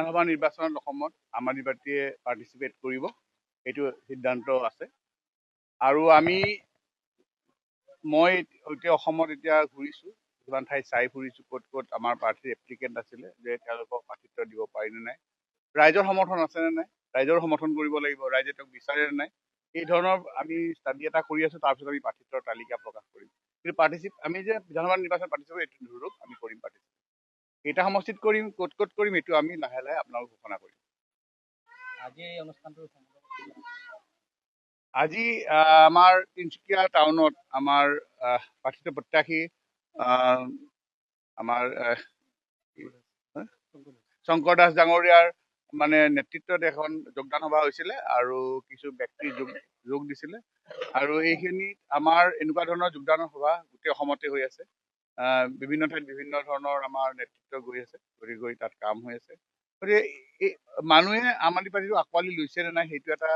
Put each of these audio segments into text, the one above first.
বিধানসভা নিৰ্বাচনত অসমত আম আদমি পাৰ্টীয়ে পাৰ্টিচিপেট কৰিব, এইটো সিদ্ধান্ত আছে। আৰু মই এতিয়া অসমত এতিয়া ঘূৰিছোঁ, কিছুমান ঠাই চাই ফুৰিছোঁ, ক'ত ক'ত আমাৰ প্ৰাৰ্থীৰ এপ্লিকেণ্ট আছিলে, যে তেওঁলোকক প্ৰাৰ্থিত্ব দিব পাৰিনে নাই, ৰাইজৰ সমৰ্থন আছেনে নাই, ৰাইজৰ সমৰ্থন কৰিব লাগিব, ৰাইজে তেওঁক বিচাৰেনে নাই, এই ধৰণৰ আমি ষ্টাডি এটা কৰি আছোঁ। তাৰপিছত আমি প্ৰাৰ্থিত্বৰ তালিকা প্ৰকাশ কৰিম। কিন্তু আমি যে বিধানসভা নিৰ্বাচন পাতিছোঁ, এইটো ধৰক আমি কৰিম পাৰ্টিচিপেট। কেইটা সমষ্টিত কৰিম, ক'ত ক'ত কৰিম, এইটো আমি লাহে লাহে আপোনালোক ঘোষণা কৰিম। আজি এই অনুষ্ঠানটো আজি আমাৰ তিনিচুকীয়া টাউনত আমাৰ প্ৰাৰ্থিত প্ৰত্যাশী আমাৰ শংকৰ দাস ডাঙৰীয়াৰ মানে নেতৃত্বত এখন যোগদান সভা হৈছিলে আৰু কিছু ব্যক্তি যোগ দিছিলে। আৰু এইখিনিত আমাৰ এনেকুৱা ধৰণৰ যোগদান সভা গোটেই অসমতে হৈ আছে। বিভিন্ন ঠাইত বিভিন্ন ধৰণৰ আমাৰ নেতৃত্ব গৈ আছে, গৈ তাত কাম হৈ আছে। গতিকে মানুহে আম আদমি পাৰ্টিটো আঁকোৱালি লৈছে নে নাই, সেইটো এটা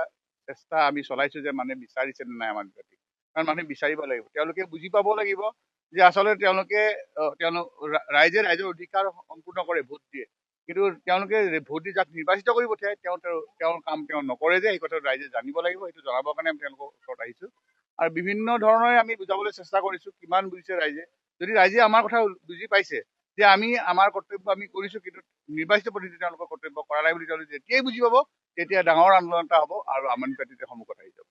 চেষ্টা আমি চলাইছো, যে মানুহে বিচাৰিছে নে নাই আম আদমি পাৰ্টি। কাৰণ মানুহে বিচাৰিব লাগিব, তেওঁলোকে বুজি পাব লাগিব যে আচলতে ৰাইজে ৰাইজৰ অধিকাৰ সম্পূৰ্ণ কৰে, ভোট দিয়ে। কিন্তু তেওঁলোকে ভোট দি যাক নিৰ্বাচিত কৰি পঠিয়াই, তেওঁৰ কাম নকৰে, যে এই কথাটো ৰাইজে জানিব লাগিব। সেইটো জনাবৰ কাৰণে আমি তেওঁলোকৰ ওচৰত আহিছো। আৰু বিভিন্ন ধৰণে আমি বুজাবলৈ চেষ্টা কৰিছো, কিমান বুজিছে ৰাইজে। যদি ৰাইজে আমাৰ কথা বুজি পাইছে যে আমি আমাৰ কৰ্তব্য আমি কৰিছো, কিন্তু নিৰ্বাচিত প্ৰতিনিধি তেওঁলোকৰ কৰ্তব্য কৰা নাই বুলি তেওঁলোকে যেতিয়াই বুজি পাব, তেতিয়া ডাঙৰ আন্দোলন এটা হ'ব আৰু আম আদমি পাৰ্টি সন্মুখত আহি যাব।